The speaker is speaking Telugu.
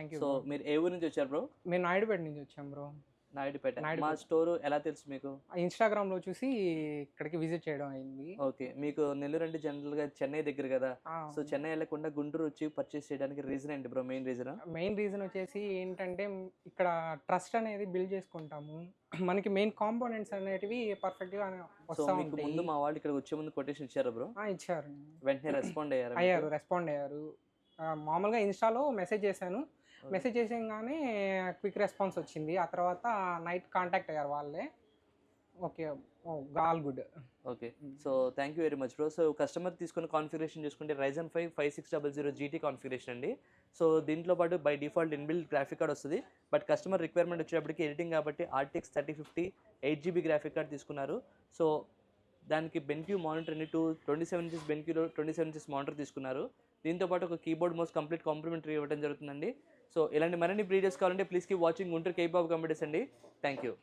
Thank you so bro. మీరు ఏ ఊరు నుంచి వచ్చారు బ్రో? మేము నాయుడుపేట నుంచి వచ్చాం బ్రో. నాయుడుపేట. మా నాయుడుపేట. స్టోర్ ఎలా తెలుసు మీకు? ఇన్‌స్టాగ్రామ్‌లో చూసి ఇక్కడికి విజిట్ చేయడం అయింది. ఓకే. మీకు నెల్లూరు అంటే జనరల్‌గా చెన్నై దగ్గర కదా! ఆ! సో చెన్నై వెళ్ళకుండా గుంటూరు వచ్చి పర్చేస్ చేయడానికి రీజన్ ఏంటి bro? Main reason? Main reason వచ్చేసి ఏంటంటే ఇక్కడ ట్రస్ట్ అనేది బిల్డ్ చేసుకుంటాము. మనకి మెయిన్ కాంపోనెంట్స్ అనేటివి పర్ఫెక్ట్‌గా సో వస్తా మీకు ఉంటాయి. ముందు మా వాళ్ళు ఇక్కడికి వచ్చే ముందు కొటేషన్ ఇచ్చారా బ్రో? ఇచ్చారు. వెంటనే రెస్పాండ్ అయ్యారా మీకు? అయ్యారు. రెస్పాండ్ అయ్యారు. మామూలుగా ఇన్‌స్టాలో మెసేజ్ చేశాను. మెసేజ్ చేయంగానే క్విక్ రెస్పాన్స్ వచ్చింది. ఆ తర్వాత నైట్ కాంటాక్ట్ అయ్యారు వాళ్ళే. Okay. All good. Okay. So thank you very much bro. So customer తీసుకున్న కాన్ఫిగరేషన్ చూసుకుంటే Ryzen 5 5600 GT కాన్ఫిగరేషన్ అండి. సో దీంట్లో పాటు by default inbuilt graphic card వస్తది. బట్ కస్టమర్ రిక్వైర్మెంట్ వచ్చేటప్పటికి ఎడిటింగ్ కాబట్టి RTX 3050 8GB గ్రాఫిక్ కార్డ్ తీసుకున్నారు. సో దానికి బెన్క్యూ మానిటర్ అన్ని 27 ఇంచెస్ బెన్క్యూలో 27 ఇంచెస్ మానిటర్ తీసుకున్నారు. దీంతో పాటు ఒక కీబోర్డ్ మౌస్ కంప్లీట్ కాంప్లిమెంటరీ ఇవ్వడం జరుగుతుందండి. సో ఇలాంటి మరిన్ని వీడియోస్ కావాలంటే ప్లీజ్ కీప్ వాచింగ్ గుంటూరు కేబాబు కంప్యూటర్స్ అండి. Thank you.